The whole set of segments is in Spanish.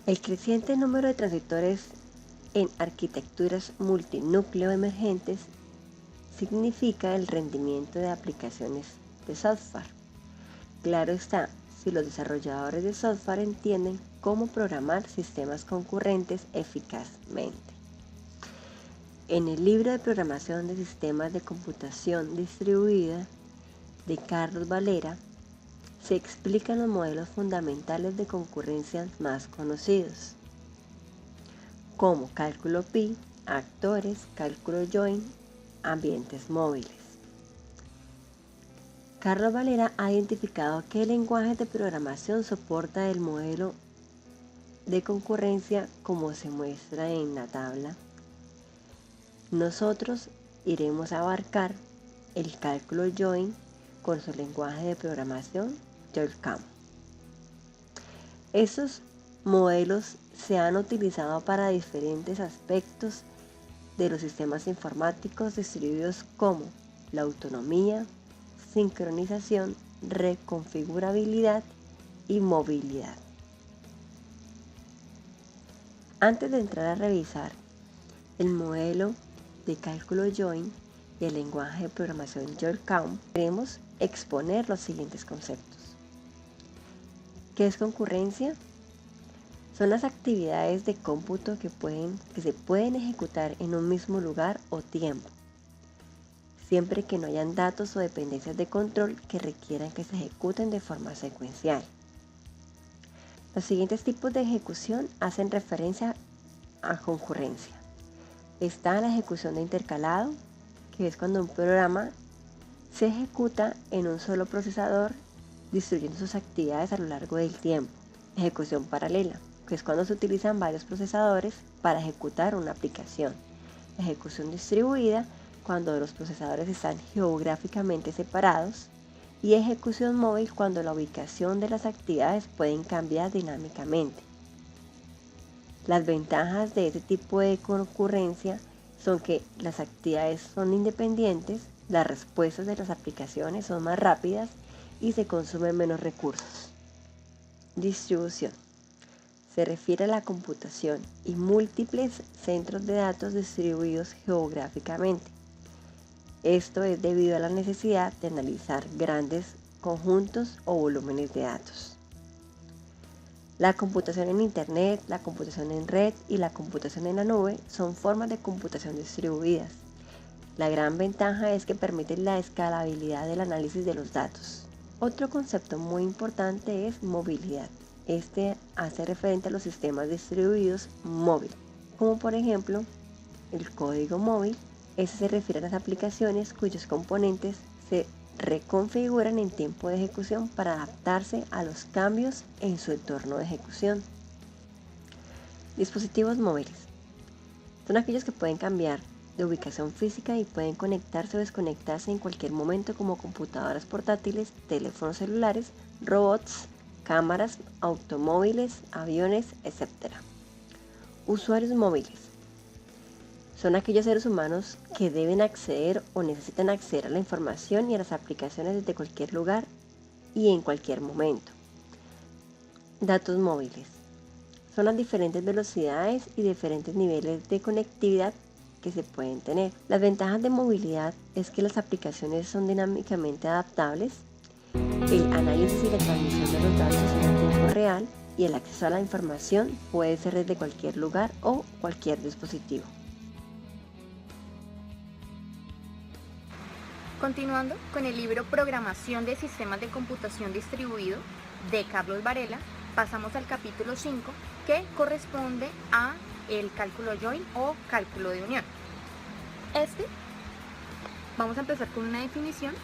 El creciente número de transistores en arquitecturas multinúcleo emergentes significa el rendimiento de aplicaciones de software. Claro está, si los desarrolladores de software entienden cómo programar sistemas concurrentes eficazmente. En el libro de programación de sistemas de computación distribuida de Carlos Valera, se explican los modelos fundamentales de concurrencia más conocidos, como cálculo pi, actores, cálculo join, ambientes móviles. Carlos Valera ha identificado qué lenguaje de programación soporta el modelo de concurrencia como se muestra en la tabla. Nosotros iremos a abarcar el cálculo join con su lenguaje de programación JOLCAM. Estos modelos se han utilizado para diferentes aspectos de los sistemas informáticos distribuidos como la autonomía, sincronización, reconfigurabilidad y movilidad. Antes de entrar a revisar el modelo de cálculo join y el lenguaje de programación JOLCAM, queremos exponer los siguientes conceptos. ¿Qué es concurrencia? Son las actividades de cómputo que se pueden ejecutar en un mismo lugar o tiempo, siempre que no hayan datos o dependencias de control que requieran que se ejecuten de forma secuencial. Los siguientes tipos de ejecución hacen referencia a concurrencia. Está la ejecución de intercalado, que es cuando un programa se ejecuta en un solo procesador, distribuyendo sus actividades a lo largo del tiempo. Ejecución paralela, que es cuando se utilizan varios procesadores para ejecutar una aplicación. Ejecución distribuida, cuando los procesadores están geográficamente separados. Y ejecución móvil, cuando la ubicación de las actividades pueden cambiar dinámicamente. Las ventajas de este tipo de concurrencia son que las actividades son independientes, las respuestas de las aplicaciones son más rápidas y se consumen menos recursos. Distribución. Se refiere a la computación y múltiples centros de datos distribuidos geográficamente. Esto es debido a la necesidad de analizar grandes conjuntos o volúmenes de datos. La computación en Internet, la computación en red y la computación en la nube son formas de computación distribuidas. La gran ventaja es que permiten la escalabilidad del análisis de los datos. Otro concepto muy importante es movilidad. Este hace referente a los sistemas distribuidos móviles, como por ejemplo el código móvil. Este se refiere a las aplicaciones cuyos componentes se reconfiguran en tiempo de ejecución para adaptarse a los cambios en su entorno de ejecución. Dispositivos móviles son aquellos que pueden cambiar de ubicación física y pueden conectarse o desconectarse en cualquier momento, como computadoras portátiles, teléfonos celulares, robots, cámaras, automóviles, aviones, etc. Usuarios móviles son aquellos seres humanos que deben acceder o necesitan acceder a la información y a las aplicaciones desde cualquier lugar y en cualquier momento. Datos móviles son las diferentes velocidades y diferentes niveles de conectividad que se pueden tener. Las ventajas de movilidad es que las aplicaciones son dinámicamente adaptables, el análisis y la transmisión de los datos en tiempo real y el acceso a la información puede ser desde cualquier lugar o cualquier dispositivo. Continuando con el libro Programación de Sistemas de Computación Distribuido de Carlos Varela, pasamos al capítulo 5, que corresponde a el cálculo join o cálculo de unión. Vamos a empezar con una definición.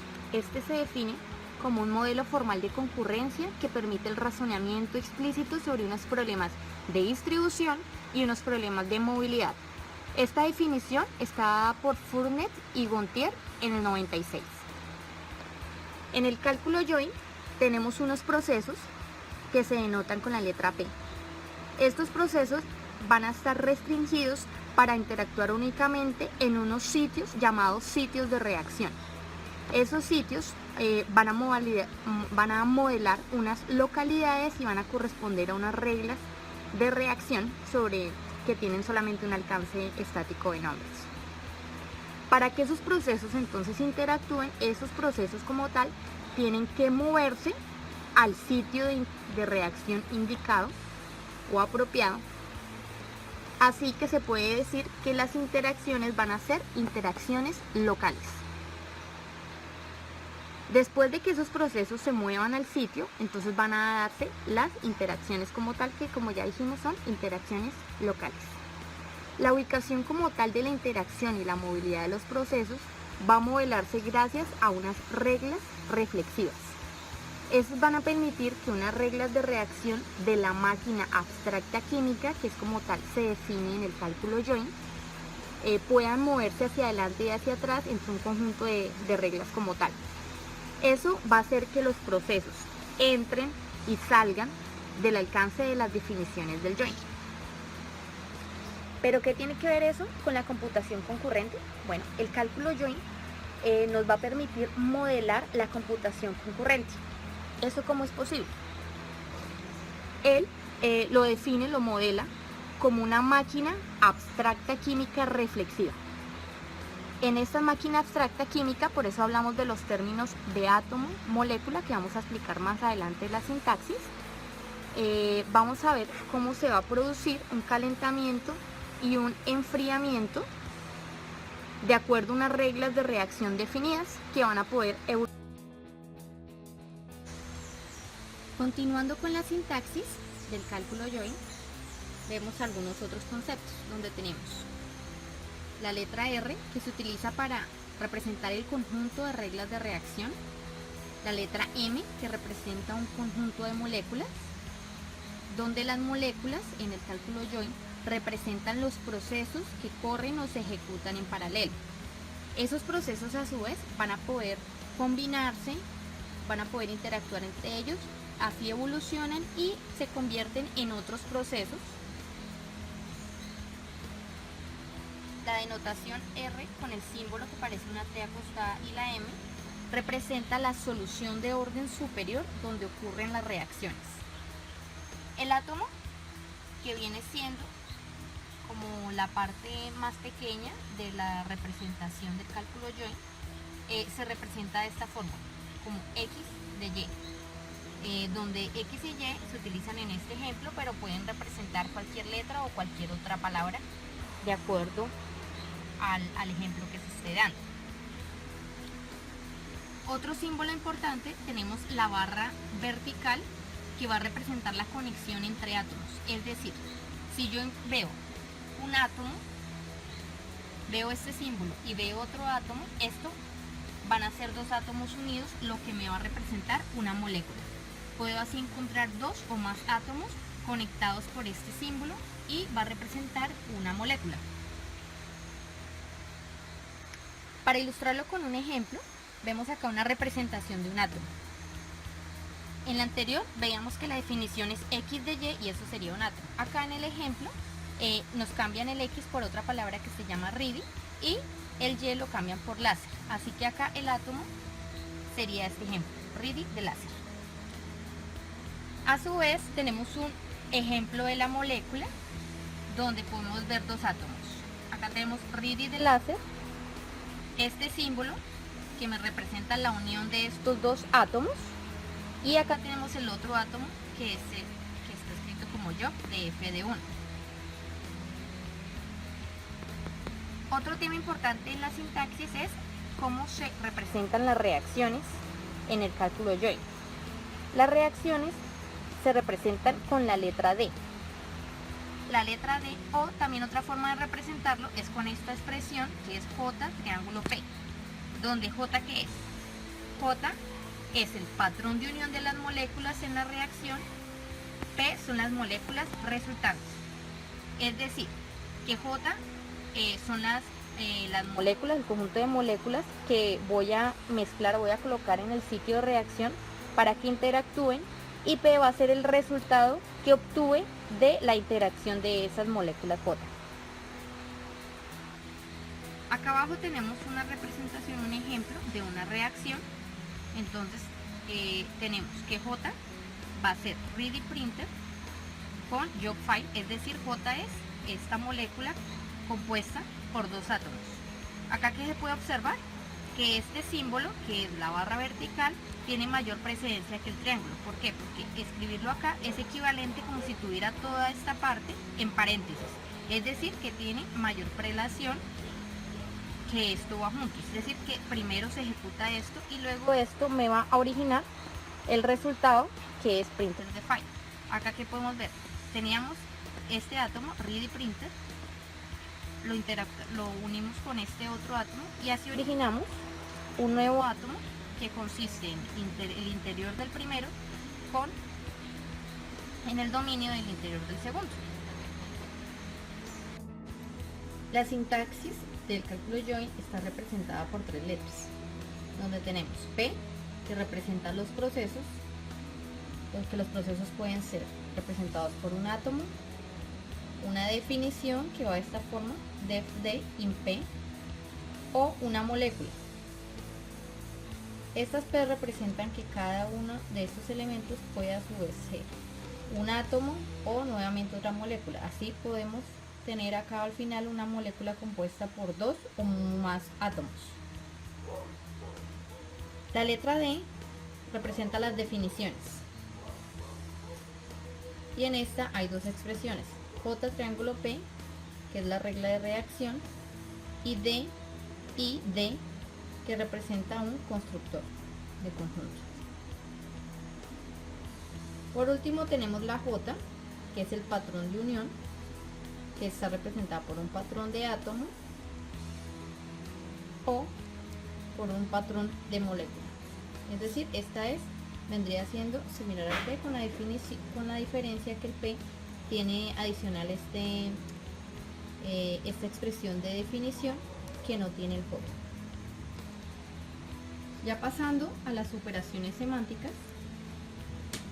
Se define como un modelo formal de concurrencia que permite el razonamiento explícito sobre unos problemas de distribución y unos problemas de movilidad. Esta definición está dada por Fournet y Gontier en el 96. En el cálculo join tenemos unos procesos que se denotan con la letra P. Estos procesos van a estar restringidos para interactuar únicamente en unos sitios llamados sitios de reacción. Esos sitios van a modelar unas localidades y van a corresponder a unas reglas de reacción sobre que tienen solamente un alcance estático de nombres. Para que esos procesos entonces interactúen, esos procesos como tal tienen que moverse al sitio de reacción indicado o apropiado. Así que se puede decir que las interacciones van a ser interacciones locales. Después de que esos procesos se muevan al sitio, entonces van a darse las interacciones como tal, que como ya dijimos son interacciones locales. La ubicación como tal de la interacción y la movilidad de los procesos va a modelarse gracias a unas reglas reflexivas. Estas van a permitir que unas reglas de reacción de la máquina abstracta química, que es como tal se define en el cálculo joint, puedan moverse hacia adelante y hacia atrás entre un conjunto de reglas como tal. Eso va a hacer que los procesos entren y salgan del alcance de las definiciones del joint. ¿Pero qué tiene que ver eso con la computación concurrente? Bueno, el cálculo joint nos va a permitir modelar la computación concurrente. ¿Eso cómo es posible? Él lo define, lo modela como una máquina abstracta química reflexiva. En esta máquina abstracta química, por eso hablamos de los términos de átomo, molécula, que vamos a explicar más adelante en la sintaxis. Vamos a ver cómo se va a producir un calentamiento y un enfriamiento de acuerdo a unas reglas de reacción definidas que van a poder evolucionar. Continuando con la sintaxis del cálculo joint, vemos algunos otros conceptos donde tenemos la letra R, que se utiliza para representar el conjunto de reglas de reacción, la letra M, que representa un conjunto de moléculas, donde las moléculas en el cálculo joint representan los procesos que corren o se ejecutan en paralelo. Esos procesos a su vez van a poder combinarse, van a poder interactuar entre ellos, así evolucionan y se convierten en otros procesos. La denotación R con el símbolo que parece una T acostada y la M representa la solución de orden superior donde ocurren las reacciones. El átomo, que viene siendo como la parte más pequeña de la representación del cálculo joint, se representa de esta forma, como X de Y, donde X y Y se utilizan en este ejemplo, pero pueden representar cualquier letra o cualquier otra palabra de acuerdo al ejemplo que se esté dando. Otro símbolo importante, tenemos la barra vertical, que va a representar la conexión entre átomos. Es decir, si yo veo un átomo, veo este símbolo y veo otro átomo, esto van a ser dos átomos unidos, lo que me va a representar una molécula. Puedo así encontrar dos o más átomos conectados por este símbolo y va a representar una molécula. Para ilustrarlo con un ejemplo, vemos acá una representación de un átomo. En la anterior veíamos que la definición es X de Y y eso sería un átomo. Acá en el ejemplo nos cambian el X por otra palabra que se llama RIDI y el Y lo cambian por láser. Así que acá el átomo sería este ejemplo, RIDI de láser. A su vez tenemos un ejemplo de la molécula donde podemos ver dos átomos. Acá tenemos RIDI de láser, este símbolo que me representa la unión de estos dos átomos, y acá tenemos el otro átomo que está escrito como yo, de F de 1. Otro tema importante en la sintaxis es cómo se representan las reacciones en el cálculo joint. Las reacciones se representan con la letra D. La letra D, o también otra forma de representarlo es con esta expresión que es J triángulo P, donde J, ¿qué es? J es el patrón de unión de las moléculas en la reacción, P son las moléculas resultantes. Es decir, que J son las moléculas, el conjunto de moléculas que voy a mezclar, voy a colocar en el sitio de reacción para que interactúen, y P va a ser el resultado que obtuve de la interacción de esas moléculas J. Acá abajo tenemos una representación, un ejemplo de una reacción. Entonces tenemos que J va a ser ready printer, con Jock-File, es decir, J es esta molécula compuesta por dos átomos. Acá que se puede observar que este símbolo, que es la barra vertical, tiene mayor precedencia que el triángulo. ¿Por qué? Porque escribirlo acá es equivalente como si tuviera toda esta parte en paréntesis, es decir, que tiene mayor prelación que esto va junto, es decir, que primero se ejecuta esto y luego esto me va a originar el resultado, que es printer de file. Acá que podemos ver, teníamos este átomo, ready printer, lo unimos con este otro átomo y así originamos un nuevo átomo que consiste en el interior del primero en el dominio del interior del segundo. La sintaxis del cálculo join está representada por tres letras, donde tenemos P, que representa los procesos, porque los procesos pueden ser representados por un átomo, una definición que va de esta forma, def de in P, o una molécula. Estas P representan que cada uno de estos elementos puede a su vez ser un átomo o nuevamente otra molécula. Así podemos tener acá al final una molécula compuesta por dos o más átomos. La letra D representa las definiciones y en esta hay dos expresiones, J triángulo P, que es la regla de reacción, y D, que representa un constructor de conjunto. Por último tenemos la J, que es el patrón de unión, que está representada por un patrón de átomo o por un patrón de molécula. Es decir, vendría siendo similar al P con la diferencia que el P tiene adicional esta expresión de definición que no tiene el J. Ya pasando a las operaciones semánticas,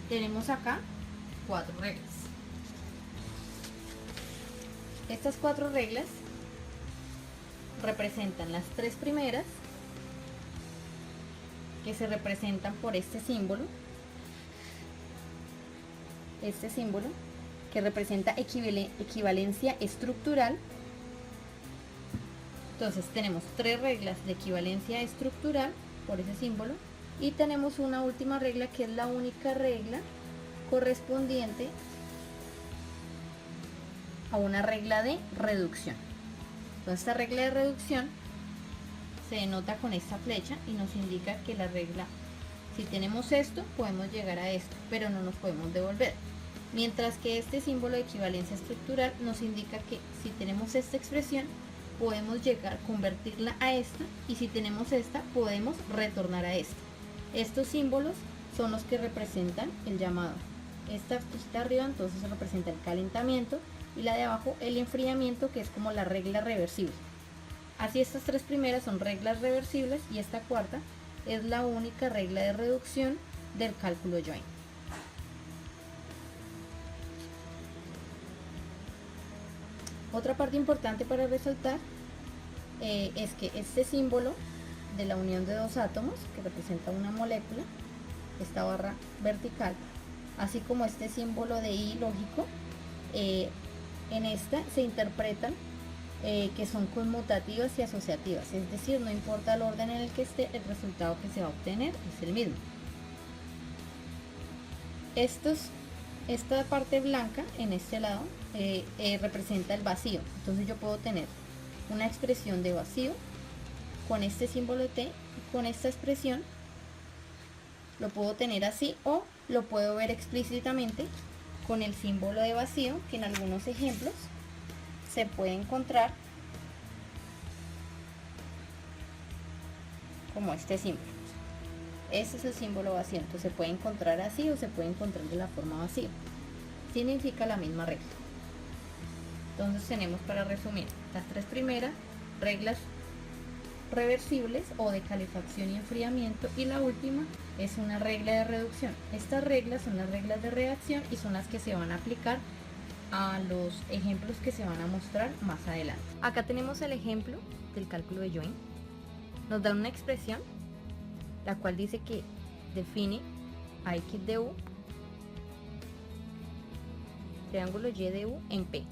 tenemos acá 4 reglas. Estas 4 reglas representan las 3 primeras, que se representan por este símbolo que representa equivalencia estructural. Entonces tenemos 3 reglas de equivalencia estructural por ese símbolo y tenemos una última regla que es la única regla correspondiente a una regla de reducción. Entonces esta regla de reducción se denota con esta flecha y nos indica que la regla, si tenemos esto, podemos llegar a esto, pero no nos podemos devolver. Mientras que este símbolo de equivalencia estructural nos indica que si tenemos esta expresión, podemos convertirla a esta, y si tenemos esta, podemos retornar a esta. Estos símbolos son los que representan el llamado. Esta de arriba entonces representa el calentamiento y la de abajo el enfriamiento, que es como la regla reversible. Así estas 3 primeras son reglas reversibles y esta cuarta es la única regla de reducción del cálculo join. Otra parte importante para resaltar es que este símbolo de la unión de dos átomos, que representa una molécula, esta barra vertical, así como este símbolo de I lógico, en esta se interpretan que son conmutativas y asociativas, es decir, no importa el orden en el que esté, el resultado que se va a obtener es el mismo. Esta parte blanca en este lado representa el vacío, entonces yo puedo tener una expresión de vacío con este símbolo de T, y con esta expresión lo puedo tener así, o lo puedo ver explícitamente con el símbolo de vacío, que en algunos ejemplos se puede encontrar como este símbolo. Este es el símbolo vacío, entonces se puede encontrar así o se puede encontrar de la forma vacío. Significa la misma regla. Entonces tenemos, para resumir, las 3 primeras reglas reversibles o de calefacción y enfriamiento, y la última es una regla de reducción. Estas reglas son las reglas de reacción y son las que se van a aplicar a los ejemplos que se van a mostrar más adelante. Acá tenemos el ejemplo del cálculo de join. Nos dan una expresión la cual dice que define a x de u triángulo YDU en P.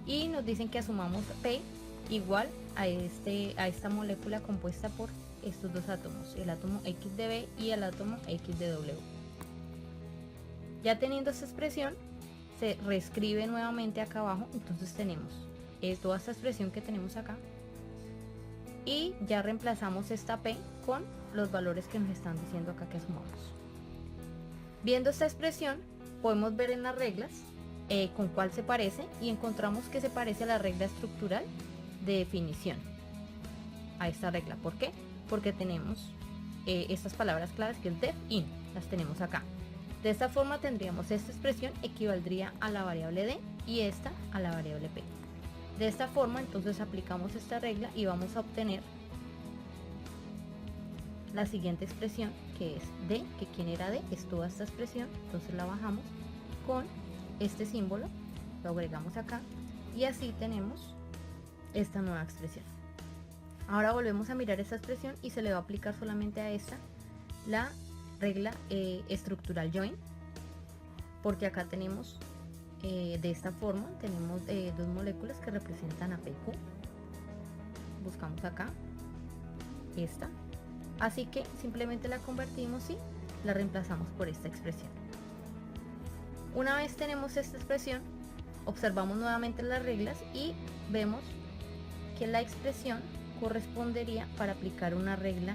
Y nos dicen que asumamos P igual a esta molécula compuesta por estos dos átomos, el átomo X de B y el átomo X de W. Ya teniendo esta expresión, se reescribe nuevamente acá abajo, entonces tenemos toda esta expresión que tenemos acá y ya reemplazamos esta P con los valores que nos están diciendo acá que asumamos. Viendo esta expresión, podemos ver en las reglas con cuál se parece y encontramos que se parece a la regla estructural de definición, a esta regla. ¿Por qué? Porque tenemos estas palabras claves que es def, in, las tenemos acá. De esta forma tendríamos esta expresión equivaldría a la variable d y esta a la variable p. De esta forma entonces aplicamos esta regla y vamos a obtener la siguiente expresión, que es d, que quién era d, es toda esta expresión, entonces la bajamos con este símbolo, lo agregamos acá y así tenemos esta nueva expresión. Ahora volvemos a mirar esta expresión y se le va a aplicar solamente a esta la regla estructural join, porque acá tenemos de esta forma tenemos dos moléculas que representan a P y Q. Buscamos acá esta, así que simplemente la convertimos y la reemplazamos por esta expresión. Una vez tenemos esta expresión, observamos nuevamente las reglas y vemos que la expresión correspondería para aplicar una regla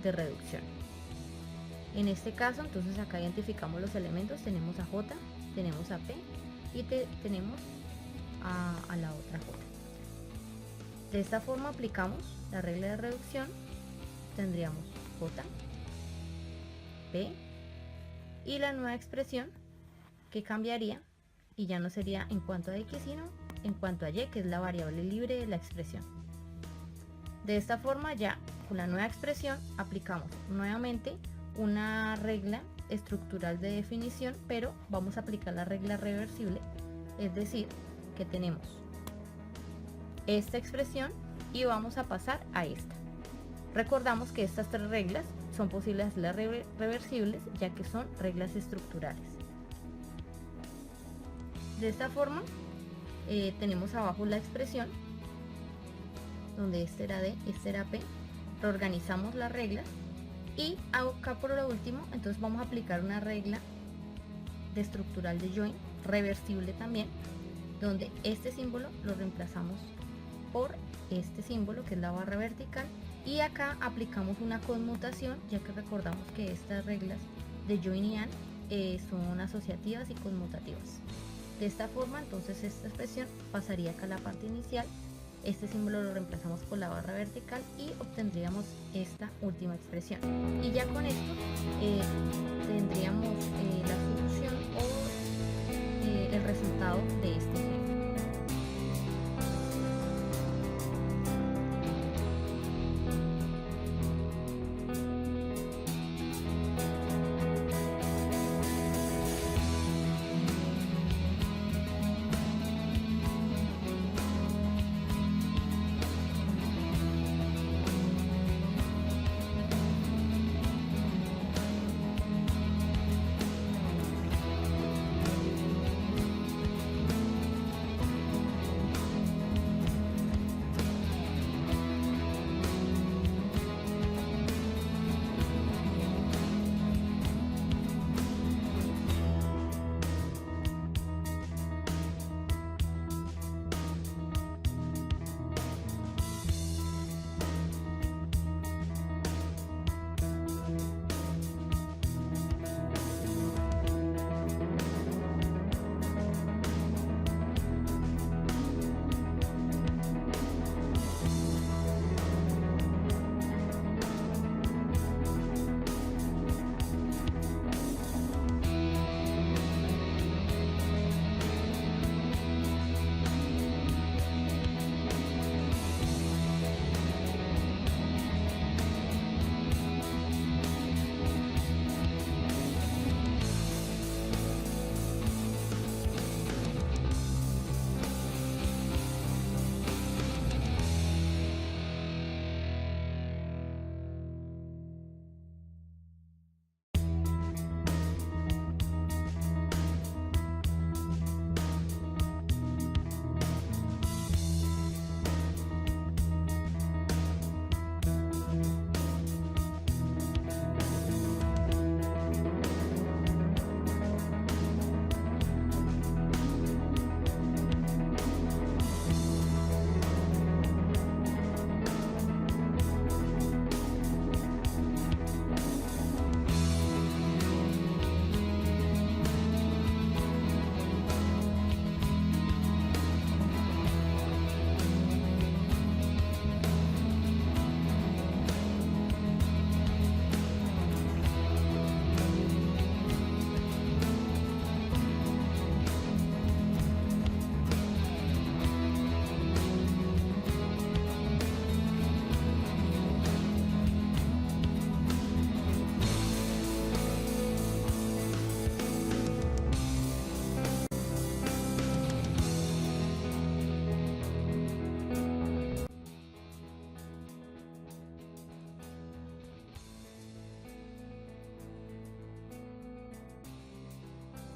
de reducción. En este caso, entonces acá identificamos los elementos, tenemos a J, tenemos a P y tenemos a la otra J. De esta forma aplicamos la regla de reducción, tendríamos J, P y la nueva expresión que cambiaría y ya no sería en cuanto a X sino en cuanto a Y, que es la variable libre de la expresión. De esta forma ya con la nueva expresión aplicamos nuevamente una regla estructural de definición, pero vamos a aplicar la regla reversible, es decir, que tenemos esta expresión y vamos a pasar a esta. Recordamos que estas tres reglas son posibles las reversibles, ya que son reglas estructurales. De esta forma tenemos abajo la expresión donde este era D, este era P, reorganizamos las reglas y acá por lo último entonces vamos a aplicar una regla de estructural de join reversible también, donde este símbolo lo reemplazamos por este símbolo que es la barra vertical y acá aplicamos una conmutación, ya que recordamos que estas reglas de join y and son asociativas y conmutativas. De esta forma entonces esta expresión pasaría acá a la parte inicial, este símbolo lo reemplazamos por la barra vertical y obtendríamos esta última expresión. Y ya con esto tendríamos la solución o el resultado de este ejemplo.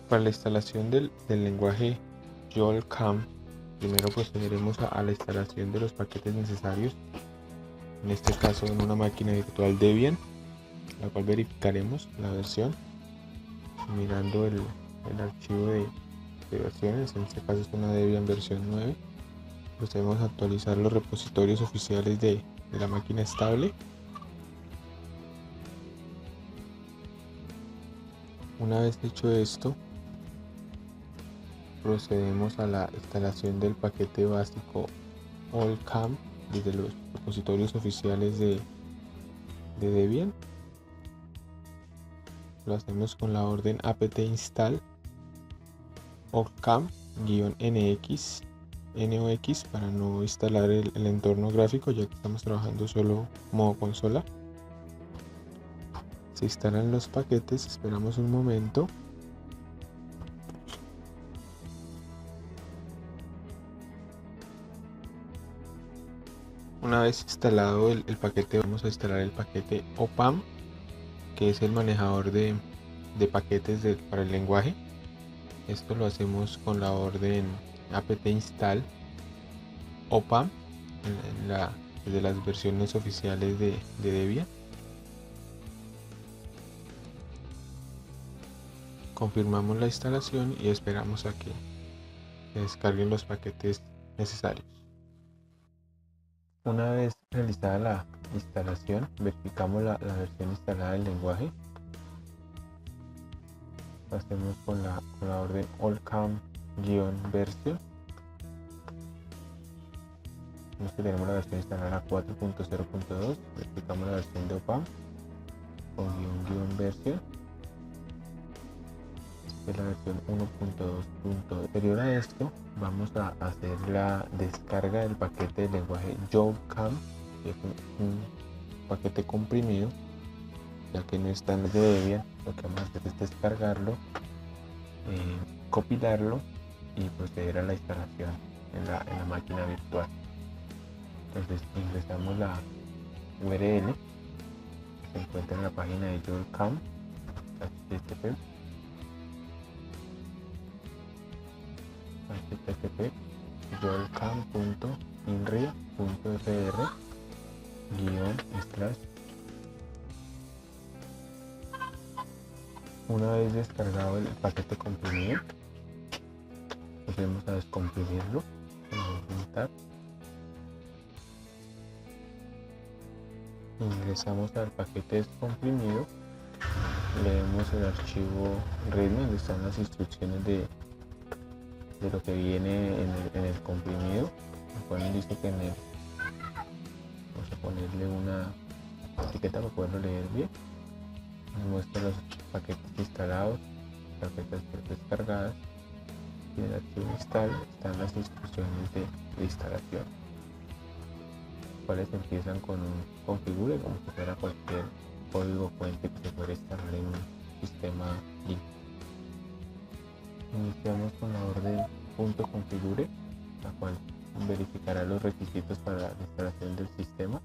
Para la instalación del lenguaje YOLCAM, primero procederemos a la instalación de los paquetes necesarios, en este caso en una máquina virtual Debian, la cual verificaremos la versión mirando el archivo de versiones. En este caso es una Debian versión 9. Procedemos a actualizar los repositorios oficiales de la máquina estable. Una vez hecho esto, procedemos a la instalación del paquete básico YOLCAM desde los repositorios oficiales de Debian. Lo hacemos con la orden apt install YOLCAM-NOX para no instalar el entorno gráfico, ya que estamos trabajando solo modo consola. Se instalan los paquetes, esperamos un momento. Una vez instalado el paquete, vamos a instalar el paquete OPAM, que es el manejador de paquetes para el lenguaje. Esto lo hacemos con la orden apt install OPAM desde las versiones oficiales de Debian. Confirmamos la instalación y esperamos a que se descarguen los paquetes necesarios. Una vez realizada la instalación, verificamos la versión instalada del lenguaje. Lo hacemos con la orden YOLCAM-version. Vemos que tenemos la versión instalada 4.0.2. Verificamos la versión de OPAM con --version. Es la versión 1.2. Anterior a esto, vamos a hacer la descarga del paquete de lenguaje YOLCAM, que es un paquete comprimido, ya que no está en el de Debian. Lo que vamos a hacer es descargarlo, compilarlo y proceder a la instalación en la máquina virtual. Entonces ingresamos la URL que se encuentra en la página de YOLCAM, http yolcam.inria.fr /. Una vez descargado el paquete comprimido, procedemos a descomprimirlo. Ingresamos al paquete descomprimido, leemos el archivo README donde están las instrucciones de lo que viene en el comprimido, el cual dice que vamos a ponerle una etiqueta para poderlo leer bien. Nos muestra los paquetes instalados, carpetas descargadas, y en el archivo install están las instrucciones de instalación, las cuales empiezan con un configure, como si fuera cualquier código fuente que se pueda instalar en un sistema Linux. Iniciamos con la orden .configure, la cual verificará los requisitos para la instalación del sistema,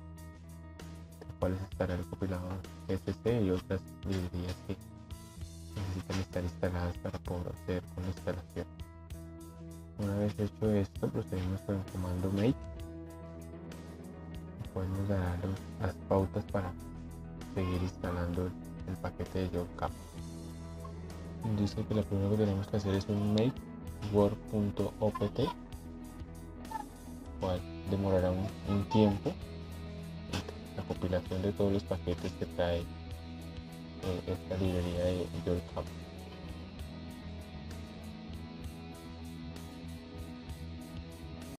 entre los cuales estará el compilador SC y otras librerías que necesitan estar instaladas para poder hacer con la instalación. Una vez hecho esto, procedemos con el comando make, el cual nos dará las pautas para seguir instalando el paquete de YOLCAM. Dice que lo primero que tenemos que hacer es un make word.opt, cual demorará un tiempo la compilación de todos los paquetes que trae esta librería de YOLCAM.